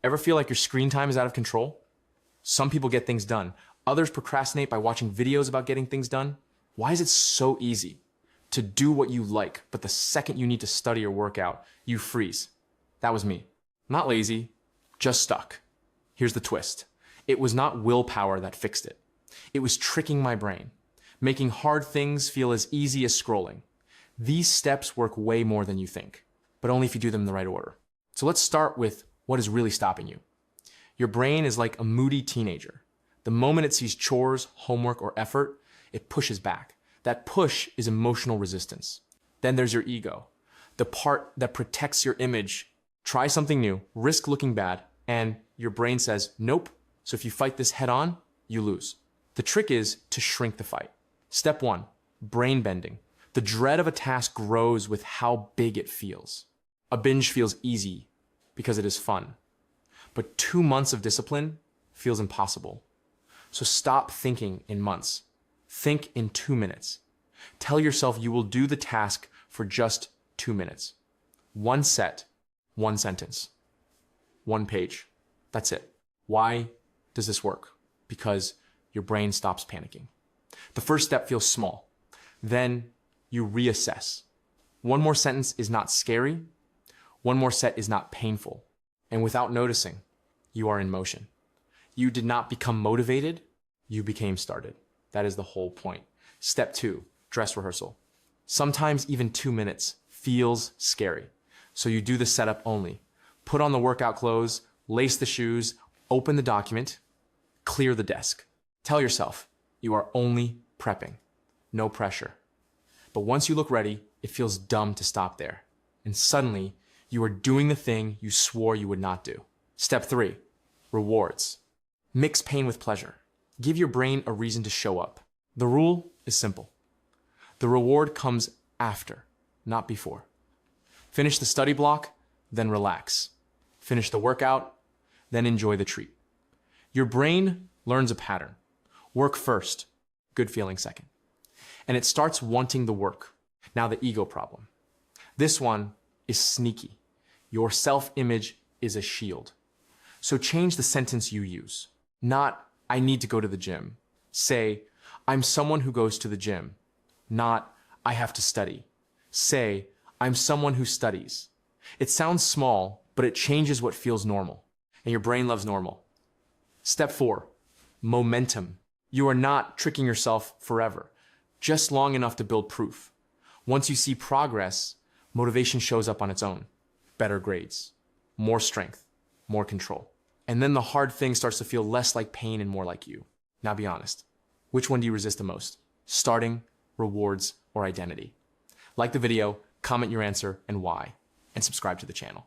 Ever feel like your screen time is out of control? Some people get things done. Others procrastinate by watching videos about getting things done. Why is it so easy to do what you like, but the second you need to study or work out, you freeze? That was me. Not lazy, just stuck. Here's the twist. It was not willpower that fixed it. It was tricking my brain, making hard things feel as easy as scrolling. These steps work way more than you think, but only if you do them in the right order. So let's start with what is really stopping you. Your brain is like a moody teenager. The moment it sees chores, homework, or effort, it pushes back. That push is emotional resistance. Then there's your ego, the part that protects your image. Try something new, risk looking bad, and your brain says, nope. So if you fight this head on, you lose. The trick is to shrink the fight. Step 1, brain bending. The dread of a task grows with how big it feels. A binge feels easy because it is fun. But 2 months of discipline feels impossible. So stop thinking in months. Think in 2 minutes. Tell yourself you will do the task for just 2 minutes. 1 set, 1 sentence, 1 page. That's it. Why does this work? Because your brain stops panicking. The first step feels small. Then you reassess. 1 more sentence is not scary. 1 more set is not painful. And without noticing, you are in motion. You did not become motivated, you became started. That is the whole point. Step 2, dress rehearsal. Sometimes even 2 minutes feels scary. So you do the setup only. Put on the workout clothes, lace the shoes, open the document, clear the desk. Tell yourself you are only prepping. No pressure. But once you look ready, it feels dumb to stop there. And suddenly, you are doing the thing you swore you would not do. Step 3, rewards. Mix pain with pleasure. Give your brain a reason to show up. The rule is simple. The reward comes after, not before. Finish the study block, then relax. Finish the workout, then enjoy the treat. Your brain learns a pattern. Work first, good feeling second. And it starts wanting the work. Now the ego problem. This one is sneaky. Your self-image is a shield. So change the sentence you use. Not, I need to go to the gym. Say, I'm someone who goes to the gym. Not, I have to study. Say, I'm someone who studies. It sounds small, but it changes what feels normal. And your brain loves normal. Step 4, momentum. You are not tricking yourself forever, just long enough to build proof. Once you see progress, motivation shows up on its own. Better grades, more strength, more control. And then the hard thing starts to feel less like pain and more like you. Now be honest. Which one do you resist the most? Starting, rewards, or identity? Like the video, comment your answer and why, and subscribe to the channel.